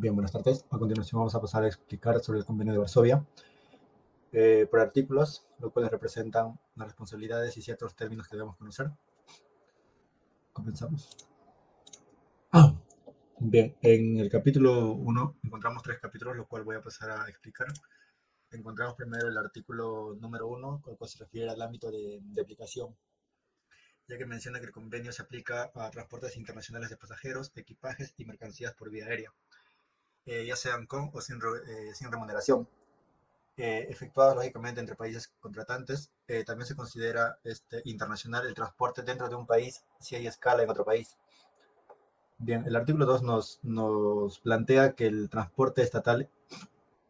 Bien, buenas tardes. A continuación vamos a pasar a explicar sobre el Convenio de Varsovia por artículos, los cuales representan las responsabilidades y ciertos términos que debemos conocer. Comenzamos. Bien, en el capítulo 1 encontramos 3 capítulos, los cuales voy a pasar a explicar. Encontramos primero el artículo número 1, el cual se refiere al ámbito de aplicación, ya que menciona que el convenio se aplica a transportes internacionales de pasajeros, equipajes y mercancías por vía aérea, ya sean con o sin remuneración. Efectuados lógicamente entre países contratantes. También se considera internacional el transporte dentro de un país si hay escala en otro país. Bien, el artículo 2 nos plantea que el transporte estatal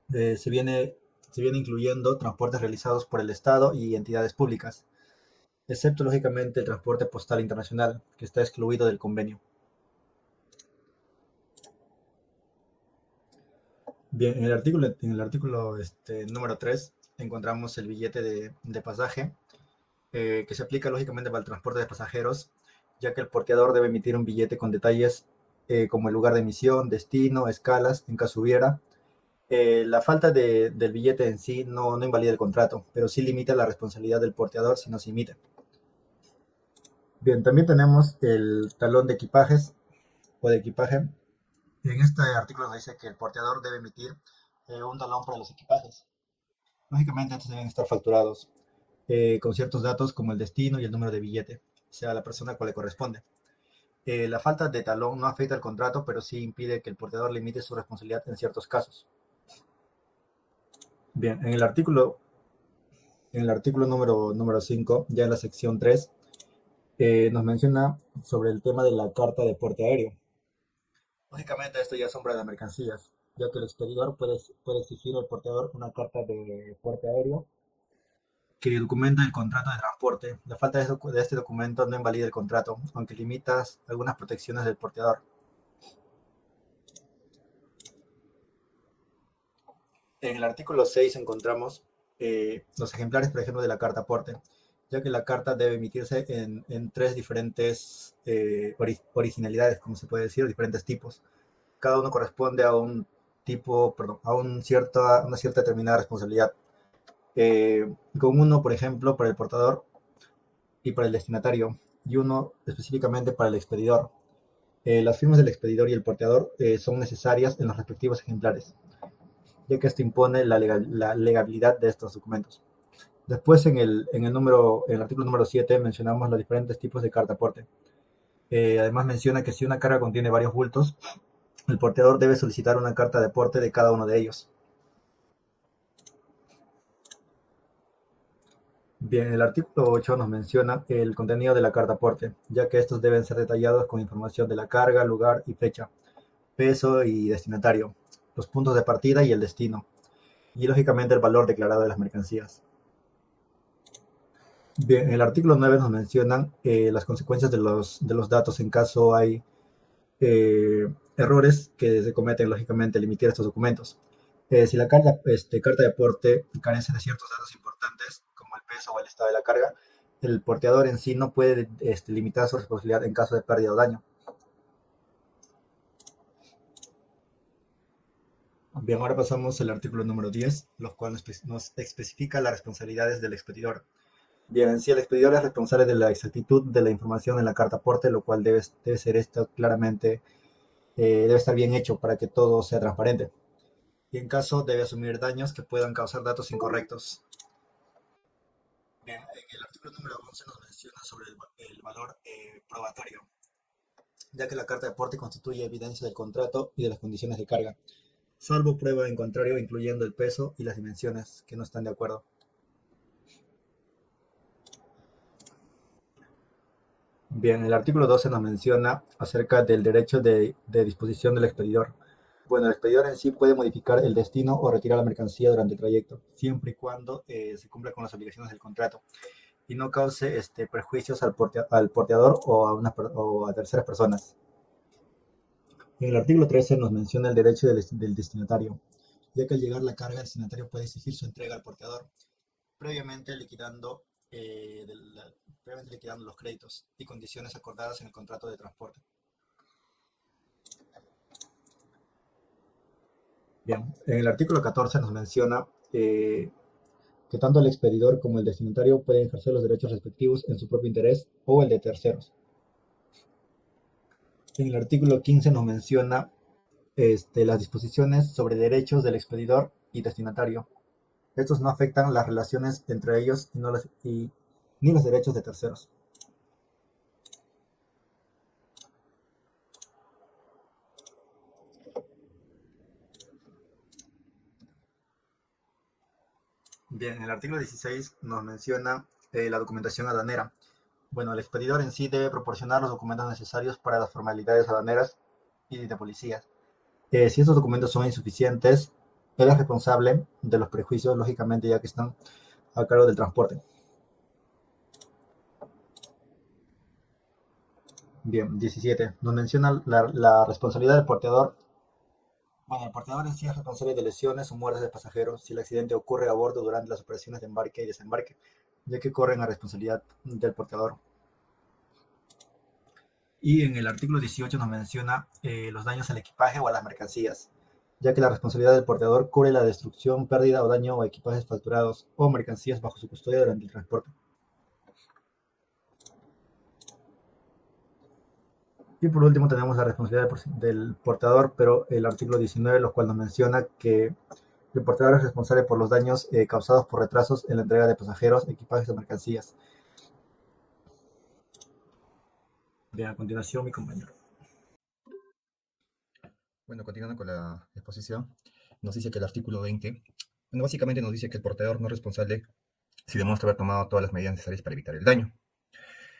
se viene incluyendo transportes realizados por el Estado y entidades públicas, excepto lógicamente el transporte postal internacional, que está excluido del convenio. Bien, en el artículo número 3 encontramos el billete de pasaje, que se aplica lógicamente para el transporte de pasajeros, ya que el porteador debe emitir un billete con detalles como el lugar de emisión, destino, escalas, en caso hubiera. La falta del billete en sí no invalida el contrato, pero sí limita la responsabilidad del porteador si no se emite. Bien, también tenemos el talón de equipajes o de equipaje. En este artículo nos dice que el porteador debe emitir un talón para los equipajes. Lógicamente, estos deben estar facturados con ciertos datos como el destino y el número de billete, sea la persona a cual le corresponde. La falta de talón no afecta al contrato, pero sí impide que el porteador limite su responsabilidad en ciertos casos. Bien, en el artículo número 5, ya en la sección 3, nos menciona sobre el tema de la carta de porte aéreo. Lógicamente, esto ya son para las mercancías, ya que el expedidor puede exigir al porteador una carta de porte aéreo que documenta el contrato de transporte. La falta de este documento no invalida el contrato, aunque limita algunas protecciones del porteador. En el artículo 6 encontramos los ejemplares, por ejemplo, de la carta aporte, ya que la carta debe emitirse en 3 diferentes originalidades, como se puede decir, diferentes tipos. Cada uno corresponde a un tipo, perdón, una cierta determinada responsabilidad. Con uno, por ejemplo, para el portador y para el destinatario, y uno específicamente para el expedidor. Las firmas del expedidor y el porteador son necesarias en los respectivos ejemplares, ya que esto impone la legalidad de estos documentos. Después, en el artículo número 7, mencionamos los diferentes tipos de carta aporte. Además, menciona que si una carga contiene varios bultos, el porteador debe solicitar una carta de aporte de cada uno de ellos. Bien, el artículo 8 nos menciona el contenido de la carta aporte, ya que estos deben ser detallados con información de la carga, lugar y fecha, peso y destinatario, los puntos de partida y el destino, y lógicamente el valor declarado de las mercancías. Bien, en el artículo 9 nos mencionan las consecuencias de los datos en caso hay errores que se cometen, lógicamente, al emitir estos documentos. Si la carta de aporte carece de ciertos datos importantes, como el peso o el estado de la carga, el porteador en sí no puede limitar su responsabilidad en caso de pérdida o daño. Bien, ahora pasamos al artículo número 10, los cuales nos especifica las responsabilidades del expedidor. Bien, en sí el expedidor es responsable de la exactitud de la información en la carta aporte, lo cual debe ser esto claramente, debe estar bien hecho para que todo sea transparente. Y en caso debe asumir daños que puedan causar datos incorrectos. Bien, en el artículo número 11 nos menciona sobre el valor probatorio, ya que la carta de aporte constituye evidencia del contrato y de las condiciones de carga, salvo prueba en contrario, incluyendo el peso y las dimensiones que no están de acuerdo. Bien, el artículo 12 nos menciona acerca del derecho de disposición del expedidor. Bueno, el expedidor en sí puede modificar el destino o retirar la mercancía durante el trayecto, siempre y cuando se cumpla con las obligaciones del contrato y no cause perjuicios al porteador o a terceras personas. En el artículo 13 nos menciona el derecho del destinatario, ya que al llegar la carga, el destinatario puede exigir su entrega al porteador, previamente liquidando, previamente liquidando los créditos y condiciones acordadas en el contrato de transporte. Bien, en el artículo 14 nos menciona que tanto el expedidor como el destinatario pueden ejercer los derechos respectivos en su propio interés o el de terceros. En el artículo 15 nos menciona las disposiciones sobre derechos del expedidor y destinatario. Estos no afectan las relaciones entre ellos ni los derechos de terceros. Bien, en el artículo 16 nos menciona la documentación aduanera. Bueno, el expedidor en sí debe proporcionar los documentos necesarios para las formalidades aduaneras y de policías. Si estos documentos son insuficientes, él es responsable de los prejuicios, lógicamente, ya que están a cargo del transporte. Bien, 17. Nos menciona la responsabilidad del porteador. Bueno, el porteador en sí es responsable de lesiones o muertes de pasajeros si el accidente ocurre a bordo durante las operaciones de embarque y desembarque, ya que corren a responsabilidad del porteador. Y en el artículo 18 nos menciona los daños al equipaje o a las mercancías, ya que la responsabilidad del porteador cubre la destrucción, pérdida o daño a equipajes facturados o mercancías bajo su custodia durante el transporte. Y por último tenemos la responsabilidad del portador, pero el artículo 19, lo cual nos menciona que el portador es responsable por los daños causados por retrasos en la entrega de pasajeros, equipajes o mercancías. Bien, a continuación mi compañero. Bueno, continuando con la exposición, nos dice que el artículo 20, bueno, básicamente nos dice que el portador no es responsable si demuestra haber tomado todas las medidas necesarias para evitar el daño.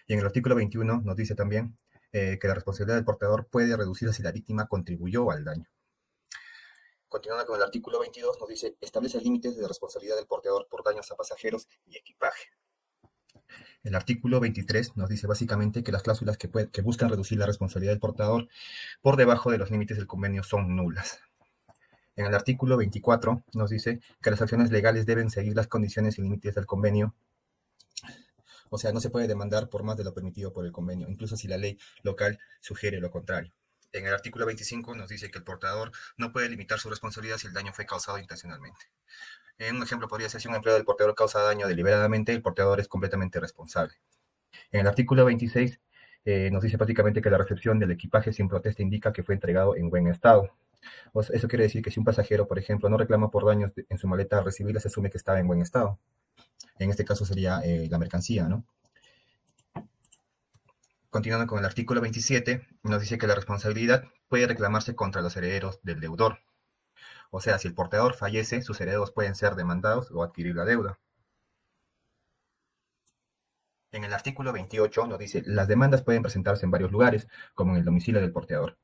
Y en el artículo 21 nos dice también que la responsabilidad del portador puede reducirse si la víctima contribuyó al daño. Continuando con el artículo 22, nos dice, establece límites de responsabilidad del portador por daños a pasajeros y equipaje. El artículo 23 nos dice básicamente que las cláusulas que buscan reducir la responsabilidad del portador por debajo de los límites del convenio son nulas. En el artículo 24 nos dice que las acciones legales deben seguir las condiciones y límites del convenio. O sea, no se puede demandar por más de lo permitido por el convenio, incluso si la ley local sugiere lo contrario. En el artículo 25 nos dice que el portador no puede limitar su responsabilidad si el daño fue causado intencionalmente. Un ejemplo podría ser si un empleado del portador causa daño deliberadamente, el portador es completamente responsable. En el artículo 26 nos dice prácticamente que la recepción del equipaje sin protesta indica que fue entregado en buen estado. O sea, eso quiere decir que si un pasajero, por ejemplo, no reclama por daños en su maleta al recibirla, se asume que estaba en buen estado. En este caso sería la mercancía, ¿no? Continuando con el artículo 27, nos dice que la responsabilidad puede reclamarse contra los herederos del deudor. O sea, si el portador fallece, sus herederos pueden ser demandados o adquirir la deuda. En el artículo 28 nos dice, las demandas pueden presentarse en varios lugares, como en el domicilio del porteador.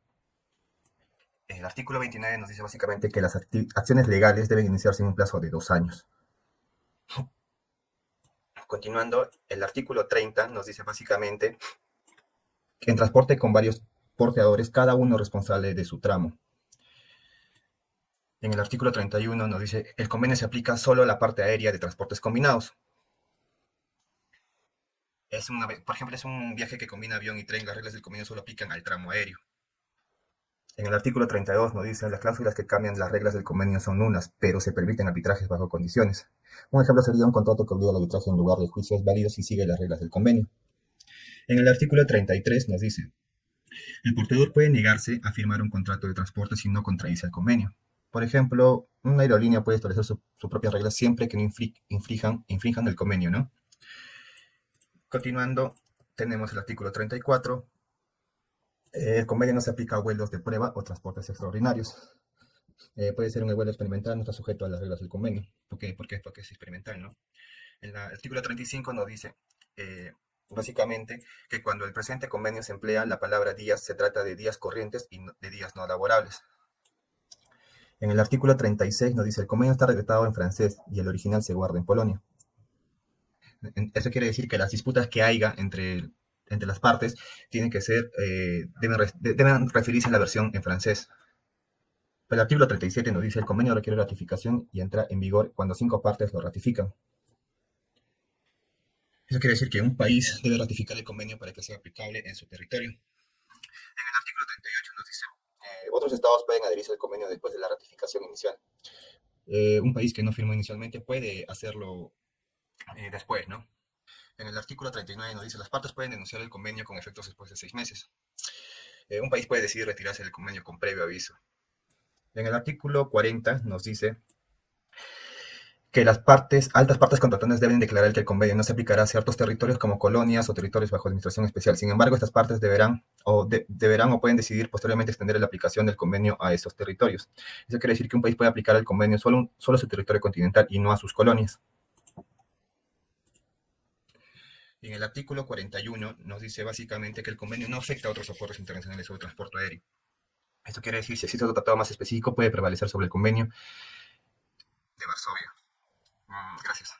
El artículo 29 nos dice básicamente que las acciones legales deben iniciarse en un plazo de 2 años. Continuando, el artículo 30 nos dice básicamente que en transporte con varios porteadores, cada uno responsable de su tramo. En el artículo 31 nos dice, el convenio se aplica solo a la parte aérea de transportes combinados. Por ejemplo, es un viaje que combina avión y tren, las reglas del convenio solo aplican al tramo aéreo. En el artículo 32 nos dicen, las cláusulas que cambian las reglas del convenio son nulas, pero se permiten arbitrajes bajo condiciones. Un ejemplo sería un contrato que obliga al arbitraje en lugar de juicios válidos y sigue las reglas del convenio. En el artículo 33 nos dice, el portador puede negarse a firmar un contrato de transporte si no contradice el convenio. Por ejemplo, una aerolínea puede establecer sus propias reglas siempre que no infrinjan el convenio, ¿no? Continuando, tenemos el artículo 34. El convenio no se aplica a vuelos de prueba o transportes extraordinarios. Puede ser un vuelo experimental, no está sujeto a las reglas del convenio. ¿Por qué? Porque es experimental, ¿no? El artículo 35 nos dice, básicamente, que cuando el presente convenio se emplea, la palabra días se trata de días corrientes y de días no laborables. En el artículo 36 nos dice, el convenio está redactado en francés y el original se guarda en Polonia. Eso quiere decir que las disputas que haya entre las partes tienen que ser, deben referirse a la versión en francés. El artículo 37 nos dice, el convenio requiere ratificación y entra en vigor cuando 5 partes lo ratifican. Eso quiere decir que un país debe ratificar el convenio para que sea aplicable en su territorio. En el artículo 38 nos dice, Otros estados pueden adherirse al convenio después de la ratificación inicial. Un país que no firmó inicialmente puede hacerlo después, ¿no? En el artículo 39 nos dice, las partes pueden denunciar el convenio con efectos después de 6 meses. Un país puede decidir retirarse del convenio con previo aviso. En el artículo 40 nos dice que las altas partes contratantes deben declarar que el convenio no se aplicará a ciertos territorios como colonias o territorios bajo administración especial. Sin embargo, estas partes deberán o pueden decidir posteriormente extender la aplicación del convenio a esos territorios. Eso quiere decir que un país puede aplicar el convenio solo a su territorio continental y no a sus colonias. Y en el artículo 41 nos dice básicamente que el convenio no afecta a otros acuerdos internacionales sobre transporte aéreo. Esto quiere decir, si existe otro tratado más específico, puede prevalecer sobre el convenio de Varsovia. Gracias.